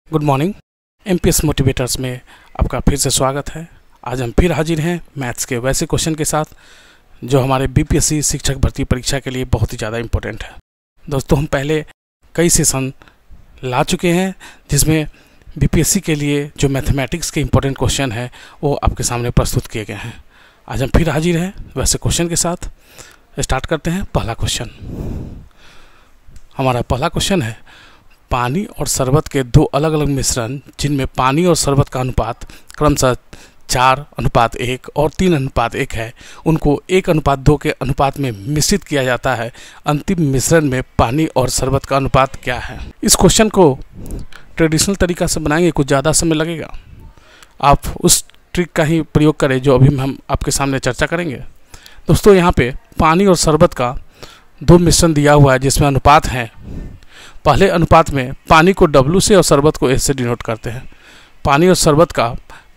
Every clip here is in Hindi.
Good morning. एमपीएस मोटिवेटर्स में आपका फिर से स्वागत है। आज हम फिर हाजिर हैं मैथ्स के वैसे क्वेश्चन के साथ जो हमारे बीपीएससी शिक्षक भर्ती परीक्षा के लिए बहुत ही ज़्यादा इम्पोर्टेंट है। दोस्तों, हम पहले कई सेशन ला चुके हैं जिसमें बीपीएससी के लिए जो मैथमेटिक्स के इम्पोर्टेंट क्वेश्चन है वो आपके सामने प्रस्तुत किए गए हैं। आज हम फिर हाजिर हैं वैसे क्वेश्चन के साथ। स्टार्ट करते हैं। पहला क्वेश्चन, हमारा पहला क्वेश्चन है, पानी और शरबत के दो अलग अलग मिश्रण जिनमें पानी और शरबत का अनुपात क्रमशः 4:1 और 3:1 है, उनको 1:2 के अनुपात में मिश्रित किया जाता है। अंतिम मिश्रण में पानी और शरबत का अनुपात क्या है? इस क्वेश्चन को ट्रेडिशनल तरीका से बनाएंगे, कुछ ज़्यादा समय लगेगा। आप उस ट्रिक का ही प्रयोग करें जो अभी हम आपके सामने चर्चा करेंगे। दोस्तों, यहाँ पे पानी और शरबत का दो मिश्रण दिया हुआ है जिसमें अनुपात हैं। पहले अनुपात में पानी को W से और शरबत को S से डिनोट करते हैं। पानी और शरबत का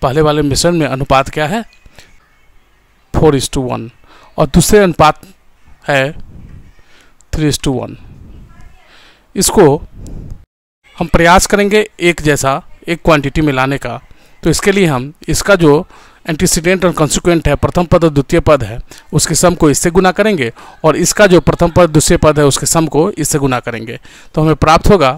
पहले वाले मिश्रण में अनुपात क्या है? 4:1 और दूसरे अनुपात है 3:1। इसको हम प्रयास करेंगे एक जैसा एक क्वांटिटी में लाने का। तो इसके लिए हम इसका जो एंटीसीडेंट और कंसिक्वेंट है, प्रथम पद और द्वितीय पद है, उसके सम को इससे गुना करेंगे और इसका जो प्रथम पद दूसरे पद है उसके सम को इससे गुना करेंगे। तो हमें प्राप्त होगा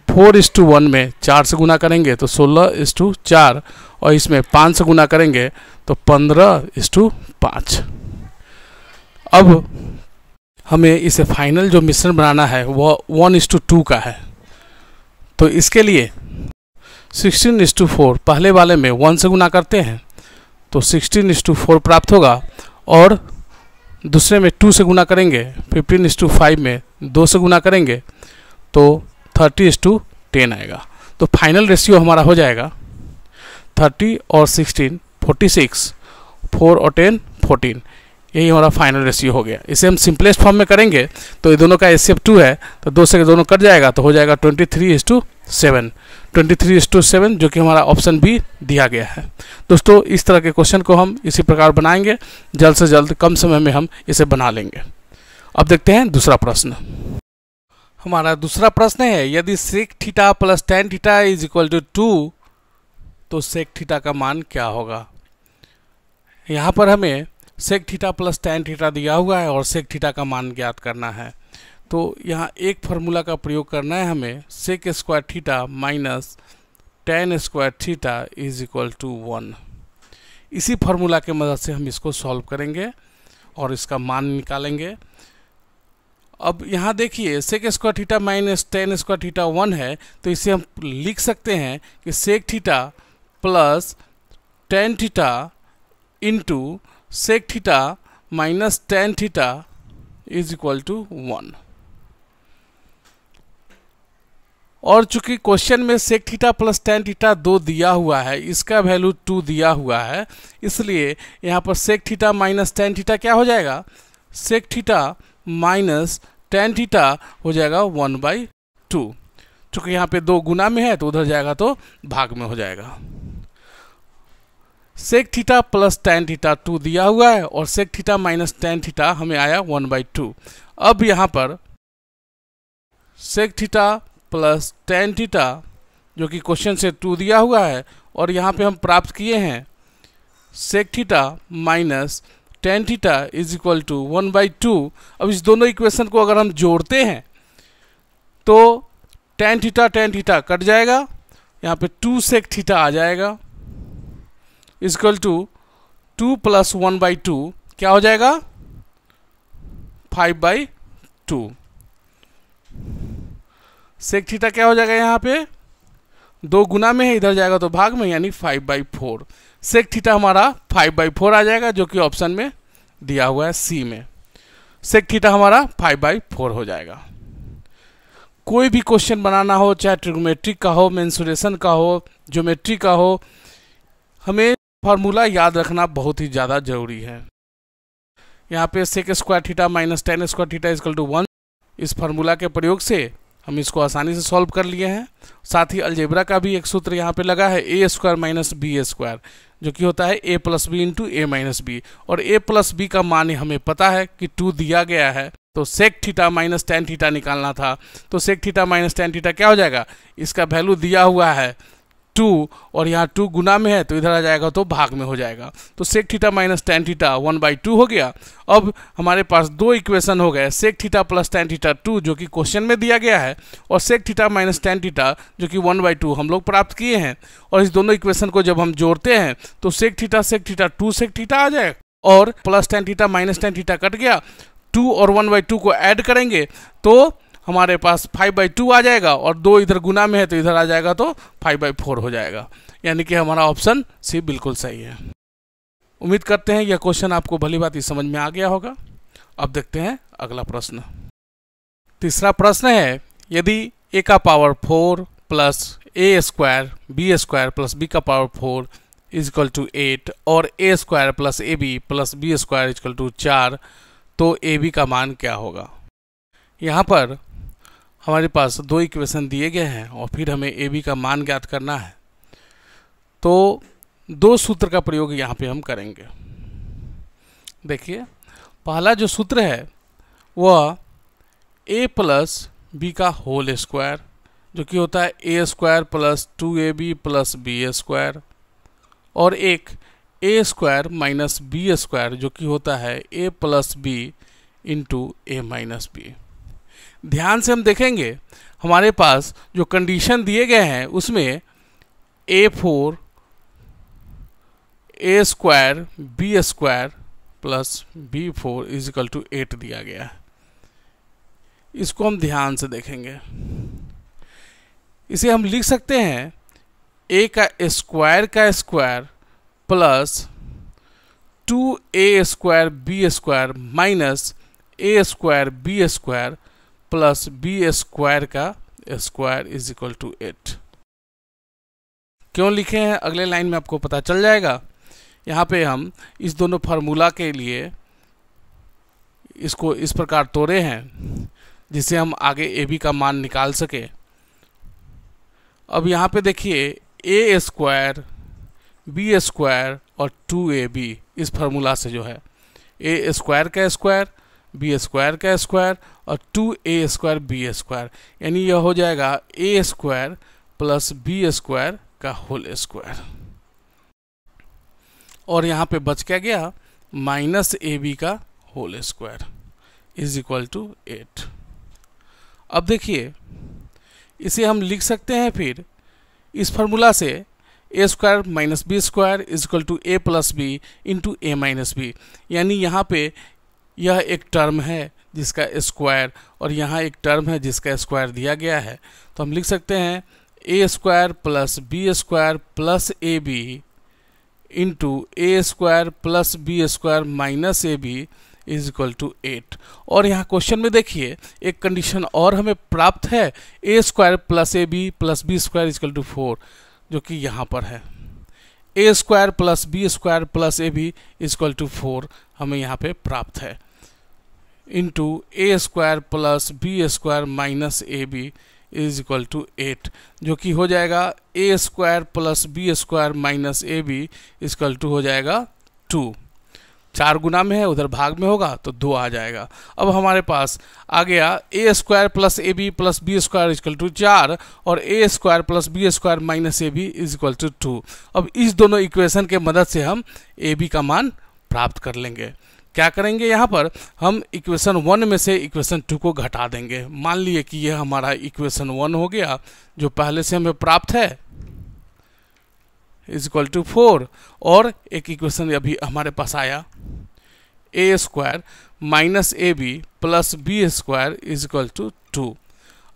4:1 में 4 से गुना करेंगे तो 16:4 और इसमें 5 से गुना करेंगे तो 15:5। अब हमें इसे फाइनल जो मिश्रण बनाना है वह 1:2 का है। तो इसके लिए 16:4 पहले वाले में 1 से गुना करते हैं तो 16:4 प्राप्त होगा और दूसरे में 2 से गुना करेंगे। 15:5 में 2 से गुना करेंगे तो 30:10 आएगा। तो फाइनल रेशियो हमारा हो जाएगा 30 और 16 46, 4 और 10 14। यही हमारा फाइनल रेशियो हो गया। इसे हम सिंपलेस्ट फॉर्म में करेंगे तो ये दोनों का HCF 2 है तो 2 से दोनों कट जाएगा तो हो जाएगा 23:7। 23:7 जो कि हमारा ऑप्शन बी दिया गया है। दोस्तों, इस तरह के क्वेश्चन को हम इसी प्रकार बनाएंगे, जल्द से जल्द कम समय में हम इसे बना लेंगे। अब देखते हैं दूसरा प्रश्न। हमारा दूसरा प्रश्न है, यदि sec theta plus tan theta is equal to 2 तो sec थीटा का मान क्या होगा? यहाँ पर हमें sec theta plus tan theta दिया हुआ है और sec थीटा का मान ज्ञात करना है। तो यहाँ एक फार्मूला का प्रयोग करना है हमें, sec square theta minus tan square theta is equal to 1। इसी फार्मूला के मदद से हम इसको सॉल्व करेंगे और इसका मान निकालेंगे। अब यहाँ देखिए, sec square theta minus tan square theta 1 है तो इसे हम लिख सकते हैं कि sec theta plus tan theta into sec theta minus tan theta is equal to 1। और चूंकि क्वेश्चन में sec theta plus tan theta 2 दिया हुआ है, इसका वैल्यू 2 दिया हुआ है, इसलिए यहाँ पर sec theta minus tan theta क्या हो जाएगा? sec theta minus tan theta हो जाएगा 1/2। चूंकि यहाँ पे 2 गुना में है तो उधर जाएगा तो भाग में हो जाएगा। sec theta plus tan theta 2 दिया हुआ है और sec theta minus tan theta हमें आया 1/2। अब यहाँ पर sec theta plus tan theta जो कि क्वेश्चन से 2 दिया हुआ है और यहाँ पे हम प्राप्त किए हैं sec theta minus tan theta is equal to 1/2। अब इस दोनों इक्वेशन को अगर हम जोड़ते हैं तो tan थीटा कट जाएगा, यहाँ पे 2 sec थीटा आ जाएगा इज इक्वल टू 2 प्लस 1/2 क्या हो जाएगा? 5/2। sec थीटा क्या हो जाएगा? यहाँ पे 2 गुना में है, इधर जाएगा तो भाग में, यानी 5/4। sec थीटा हमारा 5/4 आ जाएगा जो कि ऑप्शन में दिया हुआ है सी में। sec थीटा हमारा 5/4 हो जाएगा। कोई भी क्वेश्चन बनाना हो, चाहे ट्रिग्नोमेट्रिक का हो, मेंसुरेशन का हो, ज्योमेट्री का हो, हमें फार्मूला याद रखना बहुत ही ज़्यादा जरूरी है। यहाँ पे sec square theta minus tan square theta is equal to 1, इस फार्मूला के प्रयोग से हम इसको आसानी से सॉल्व कर लिए हैं। साथ ही अलजेब्रा का भी एक सूत्र यहाँ पे लगा है, a² माइनस b²। जो कि होता है a plus b into a minus B, और ए प्लस बी का मान हमें पता है कि 2 दिया गया है, तो sec theta minus tan theta निकालना था। तो sec theta minus tan theta क्या हो जाएगा, इसका वैल्यू दिया हुआ है 2 और यहाँ 2 गुना में है तो इधर आ जाएगा तो भाग में हो जाएगा। तो sec theta minus tan theta 1/2 हो गया। अब हमारे पास दो इक्वेशन हो गए, sec theta plus tan theta 2 जो कि क्वेश्चन में दिया गया है, और sec theta minus tan theta जो कि 1/2 हम लोग प्राप्त किए हैं। और इस दोनों इक्वेशन को जब हम जोड़ते हैं तो सेक थीटा 2 सेक थीटा आ जाएगा, और plus tan theta minus tan theta cut गया, 2 और 1/2 को ऐड करेंगे तो हमारे पास 5/2 आ जाएगा, और 2 इधर गुना में है तो इधर आ जाएगा तो 5/4 हो जाएगा। यानी कि हमारा ऑप्शन सी बिल्कुल सही है। उम्मीद करते हैं यह क्वेश्चन आपको भली बात समझ में आ गया होगा। अब देखते हैं अगला प्रश्न। तीसरा प्रश्न है, यदि a का power 4 plus a square b square plus b का पावर 4 इज इक्वल टू 8 और a स्क्वायर प्लस ab प्लस b square is equal to 4, तो ab का मान क्या होगा। यहाँ पर हमारे पास दो इक्वेशन दिए गए हैं और फिर हमें ए बी का मान ज्ञात करना है। तो दो सूत्र का प्रयोग यहाँ पे हम करेंगे। देखिए, पहला जो सूत्र है वह ए प्लस बी का होल स्क्वायर जो कि होता है ए square plus 2ab plus B square, और एक a square minus b square जो कि होता है a plus b into a minus b. ध्यान से हम देखेंगे हमारे पास जो कंडीशन दिए गए हैं उसमें a4 a square b square plus b4 is equal to 8 दिया गया है। इसको हम ध्यान से देखेंगे। इसे हम लिख सकते हैं a का square plus 2a square b square minus a square b square plus B square का स्क्वायर इज इक्वल टू 8। क्यों लिखे हैं अगले लाइन में आपको पता चल जाएगा। यहाँ पे हम इस दोनों फार्मूला के लिए इसको इस प्रकार तोड़े हैं जिससे हम आगे ए बी का मान निकाल सके। अब यहाँ पे देखिए ए स्क्वायर बी स्क्वायर और 2ab इस फार्मूला से जो है ए स्क्वायर का स्क्वायर बी स्क्वायर का स्क्वायर और 2a स्क्वायर बी स्क्वायर, यानी यह हो जाएगा ए स्क्वायर प्लस बी स्क्वायर का होल स्क्वायर, और यहाँ पे बच क्या गया माइनस ए बी का whole square is equal to 8। अब देखिए इसे हम लिख सकते हैं फिर इस फार्मूला से a square minus b square is equal to a plus b into a minus b, यानी यहाँ पे यह एक टर्म है जिसका स्क्वायर और यहाँ एक टर्म है जिसका स्क्वायर दिया गया है। तो हम लिख सकते हैं a square plus B square plus a b into a square plus B square minus A b is equal to 8। और यहाँ क्वेश्चन में देखिए एक कंडीशन और हमें प्राप्त है, ए square plus a b plus B square is equal to 4, जो कि यहाँ पर है ए square plus B square plus a b is equal to 4 हमें यहाँ पे प्राप्त है, into a square plus B square minus A b is equal to 8, जो कि हो जाएगा ए square plus B square minus A b is equal to हो जाएगा 2। 4 गुना में है उधर भाग में होगा तो 2 आ जाएगा। अब हमारे पास आ गया a square plus a b plus B square is equal to 4 और a square plus B square minus A b is equal to 2। अब इस दोनों इक्वेशन के मदद से हम ए बी का मान प्राप्त कर लेंगे। क्या करेंगे, यहाँ पर हम इक्वेशन 1 में से इक्वेशन 2 को घटा देंगे। मान लिए कि यह हमारा इक्वेशन 1 हो गया जो पहले से हमें प्राप्त है इज इक्वल टू 4, और एक इक्वेशन अभी हमारे पास आया a square minus A b plus B square is equal to 2।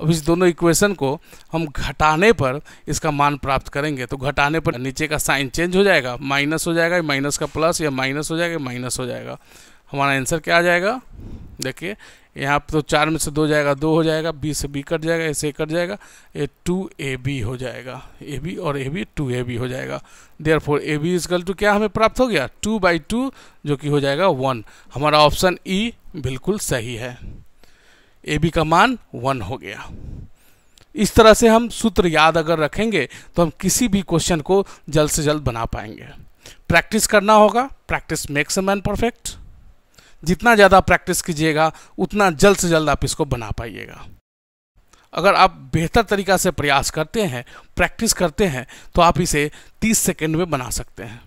अब इस दोनों इक्वेशन को हम घटाने पर इसका मान प्राप्त करेंगे। तो घटाने पर नीचे का साइन चेंज हो जाएगा, माइनस हो जाएगा, माइनस का प्लस, या माइनस हो जाएगा, माइनस हो जाएगा। हमारा आंसर क्या आ जाएगा, देखिए यहाँ पर तो 4 में से 2 जाएगा, 2 हो जाएगा, बी से बी कट जाएगा, ऐसे कट जाएगा, ये 2ab हो जाएगा, ab और ab 2ab हो जाएगा। Therefore ab is equal to क्या हमें प्राप्त हो गया 2/2, जो कि हो जाएगा 1। हमारा ऑप्शन ई बिल्कुल सही है, ab का मान 1 हो गया। इस तरह से हम सूत्र याद अगर रखेंगे तो हम किसी भी क्वेश्चन को जल्द से जल्द बना पाएंगे। प्रैक्टिस करना होगा। Practice makes a man perfect. जितना ज़्यादा प्रैक्टिस कीजिएगा उतना जल्द से जल्द आप इसको बना पाइएगा। अगर आप बेहतर तरीक़ा से प्रयास करते हैं, प्रैक्टिस करते हैं, तो आप इसे 30 सेकेंड में बना सकते हैं।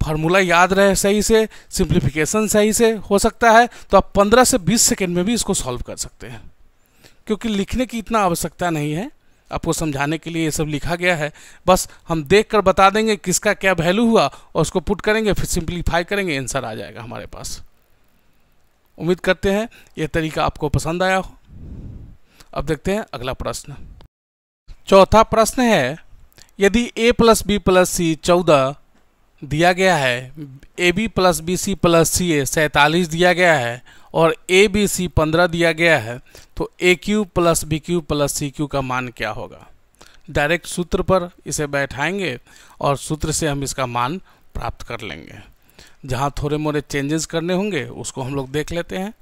फार्मूला याद रहे सही से, सिंप्लीफिकेशन सही से हो सकता है तो आप 15 से 20 सेकेंड में भी इसको सॉल्व कर सकते हैं, क्योंकि लिखने की इतना आवश्यकता नहीं है। आपको समझाने के लिए ये सब लिखा गया है, बस हम देख कर बता देंगे किसका क्या वैल्यू हुआ और उसको पुट करेंगे, फिर सिंप्लीफाई करेंगे, आंसर आ जाएगा हमारे पास। उम्मीद करते हैं ये तरीका आपको पसंद आया हो। अब देखते हैं अगला प्रश्न। चौथा प्रश्न है, यदि a + b + c 14 दिया गया है, ab + bc + ca 47 दिया गया है और abc 15 दिया गया है, तो aq + bq + cq का मान क्या होगा? डायरेक्ट सूत्र पर इसे बैठाएंगे और सूत्र से हम इसका मान प्राप्त कर लेंगे। जहाँ थोड़े मोड़े चेंजेस करने होंगे उसको हम लोग देख लेते हैं।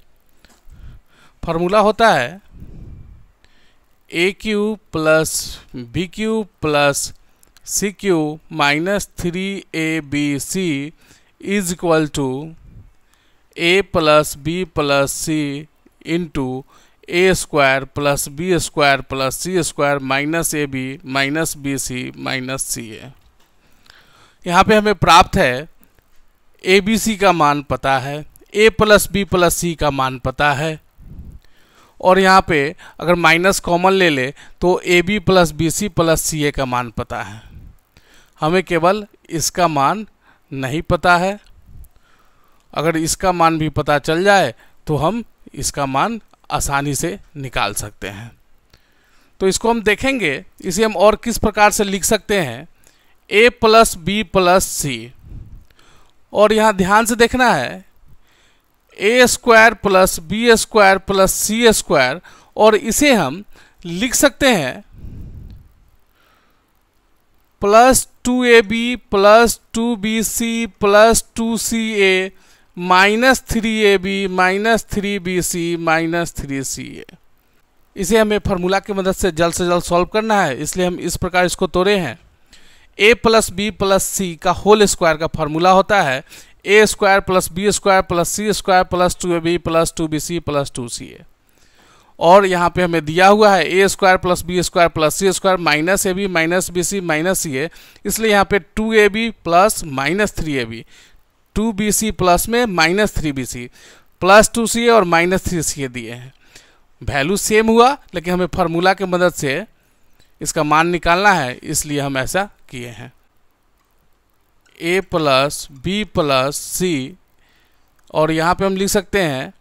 फार्मूला होता है AQ + BQ + CQ - 3ABC is equal to A + B + C into A² + B² + C² - AB - BC - CA। यहाँ पे हमें प्राप्त है ABC का मान पता है, A + B + C का मान पता है, और यहाँ पे अगर माइनस कॉमन ले ले तो AB + BC + CA का मान पता है। हमें केवल इसका मान नहीं पता है। अगर इसका मान भी पता चल जाए तो हम इसका मान आसानी से निकाल सकते हैं। तो इसको हम देखेंगे, इसे हम और किस प्रकार से लिख सकते हैं, A + B + C, और यहाँ ध्यान से देखना है A² + B² + C², और इसे हम लिख सकते हैं +2AB + 2BC + 2CA - 3AB - 3BC - 3CA। इसे हमें फार्मूला की मदद से जल्द सॉल्व करना है, इसलिए हम इस प्रकार इसको तोड़े हैं। A + B + C का होल स्क्वायर का फार्मूला होता है A² + B² + C² + 2AB + 2BC + 2CA, और यहाँ पे हमें दिया हुआ है A² + B² + C² - AB - BC - CA, इसलिए यहाँ पे 2AB + -3AB, 2BC प्लस में -3BC + 2CA और -3CA दिए हैं। वैल्यू सेम हुआ, लेकिन हमें फार्मूला की मदद से इसका मान निकालना है, इसलिए हम ऐसा किए हैं। A + B + C, और यहाँ पे हम लिख सकते हैं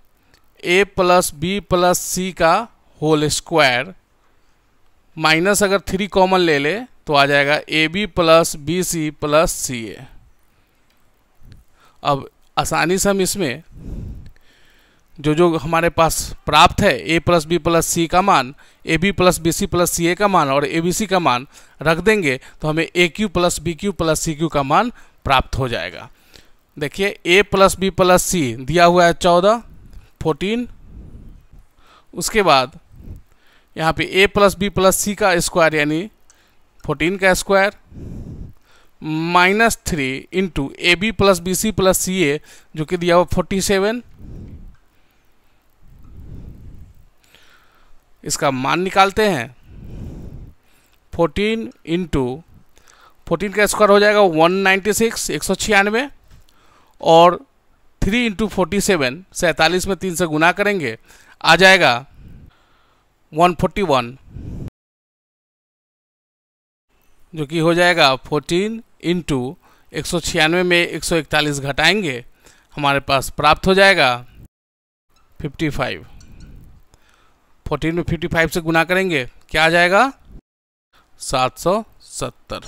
A + B + C का होल स्क्वायर, माइनस अगर 3 कॉमन ले ले तो आ जाएगा AB + BC + CA। अब आसानी से हम इसमें जो हमारे पास प्राप्त है A + B + C का मान, AB + BC + CA का मान और ABC का मान रख देंगे तो हमें AQ + BQ + CQ का मान प्राप्त हो जाएगा। देखिए A + B + C दिया हुआ है 14, 14, उसके बाद यहाँ पे A + B + C का स्क्वायर यानी 14 का square -3 into AB + BC + CA जो कि दिया हुआ 47, इसका मान निकालते हैं। 14 इंटू 14 का स्क्वायर हो जाएगा 196, 196, और 3 इंटू 47, 47 में 3 से गुना करेंगे, आ जाएगा 141, जो कि हो जाएगा 14 इंटू 196 में 141 घटाएंगे, हमारे पास प्राप्त हो जाएगा 55। 14 में 55 से गुना करेंगे, क्या आ जाएगा 770।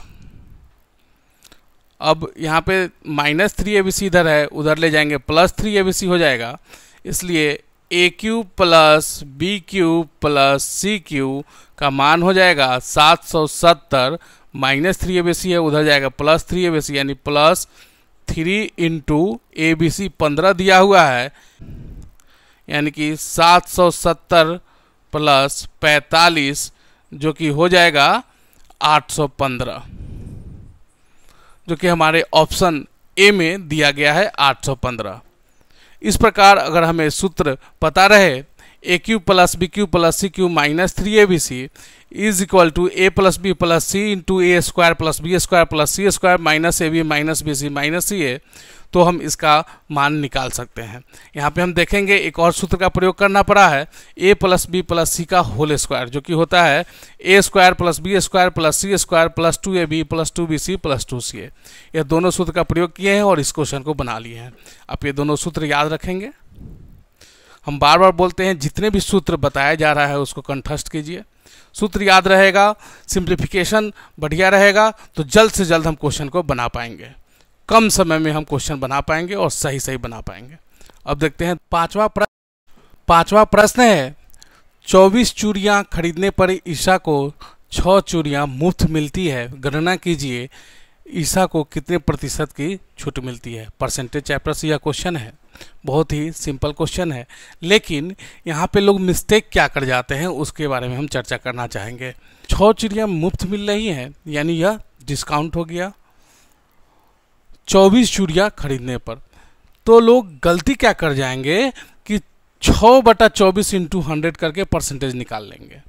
अब यहाँ पे -3ABC इधर है, उधर ले जाएंगे +3ABC हो जाएगा, इसलिए AQ + BQ + CQ का मान हो जाएगा 770, -3ABC है उधर जाएगा +3ABC यानी +3 इंटू ABC 15 दिया हुआ है, यानी कि 770 + 45 जो कि हो जाएगा 815। जो कि हमारे ऑप्शन ए में दिया गया है 815। इस प्रकार अगर हमें सूत्र पता रहे a cube plus b cube plus c cube minus 3abc is equal to a plus b plus c into a square plus B square plus c square minus A b minus b c minus c a, तो हम इसका मान निकाल सकते हैं। यहाँ पे हम देखेंगे एक और सूत्र का प्रयोग करना पड़ा है, a plus b plus c का होल स्क्वायर, जो कि होता है ए square plus B square plus c square plus 2ab plus 2bc plus 2ca। ये दोनों सूत्र का प्रयोग किए हैं और इस क्वेश्चन को बना लिए हैं। आप ये दोनों सूत्र याद रखेंगे। हम बार बार बोलते हैं जितने भी सूत्र बताया जा रहा है उसको कंठस्थ कीजिए। सूत्र याद रहेगा, सिंप्लीफिकेशन बढ़िया रहेगा, तो जल्द से जल्द हम क्वेश्चन को बना पाएंगे। कम समय में हम क्वेश्चन बना पाएंगे और सही सही बना पाएंगे। अब देखते हैं पांचवा प्रश्न है, 24 चूड़ियाँ खरीदने पर ईशा को 6 चूड़ियाँ मुफ्त मिलती है। गणना कीजिए ईशा को कितने प्रतिशत की छूट मिलती है। परसेंटेज चैप्टर से यह क्वेश्चन है। बहुत ही सिंपल क्वेश्चन है, लेकिन यहाँ पे लोग मिस्टेक क्या कर जाते हैं उसके बारे में हम चर्चा करना चाहेंगे। 6 चूड़ियाँ मुफ्त मिल रही हैं, यानी यह डिस्काउंट हो गया 24 चूड़ियाँ खरीदने पर। तो लोग गलती क्या कर जाएंगे कि 6/24 इंटू 100 करके परसेंटेज निकाल लेंगे।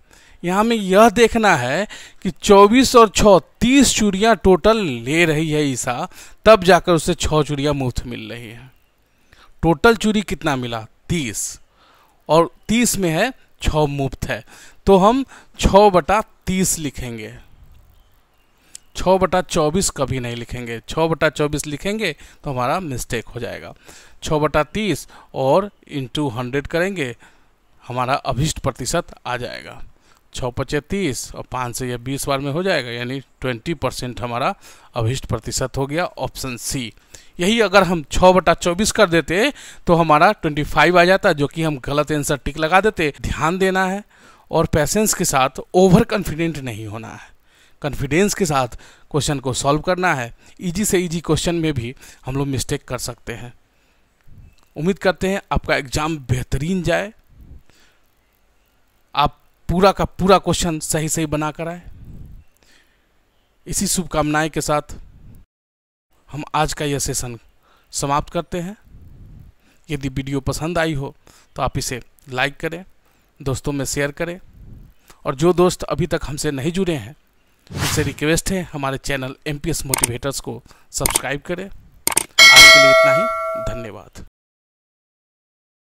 यहाँ में यह देखना है कि 24 और 6 30 चूड़ियाँ टोटल ले रही है ईशा, तब जाकर उसे 6 चूड़ियाँ मुफ्त मिल रही है। टोटल चूड़ी कितना मिला 30, और 30 में है 6 मुफ्त है, तो हम 6/30 लिखेंगे। 6/24 कभी नहीं लिखेंगे। 6/24 लिखेंगे तो हमारा मिस्टेक हो जाएगा। 6/30 और इंटू 100 करेंगे, हमारा अभिष्ट प्रतिशत आ जाएगा। 6×5 30 और 5 से यह 20 बार में हो जाएगा, यानी 20% हमारा अभिष्ट प्रतिशत हो गया, ऑप्शन सी। यही अगर हम 6/24 कर देते तो हमारा 25 आ जाता, जो कि हम गलत आंसर टिक लगा देते। ध्यान देना है और पेशेंस के साथ ओवर कॉन्फिडेंट नहीं होना है। कॉन्फिडेंस के साथ क्वेश्चन को सॉल्व करना है। इजी से इजी क्वेश्चन में भी हम लोग मिस्टेक कर सकते हैं। उम्मीद करते हैं आपका एग्जाम बेहतरीन जाए, आप पूरा का पूरा क्वेश्चन सही सही बना कर आए। इसी शुभकामनाएं के साथ हम आज का यह सेशन समाप्त करते हैं। यदि वीडियो पसंद आई हो तो आप इसे लाइक करें, दोस्तों में शेयर करें, और जो दोस्त अभी तक हमसे नहीं जुड़े हैं उनसे रिक्वेस्ट है हमारे चैनल MPS मोटिवेटर्स को सब्सक्राइब करें। आज के लिए इतना ही, धन्यवाद।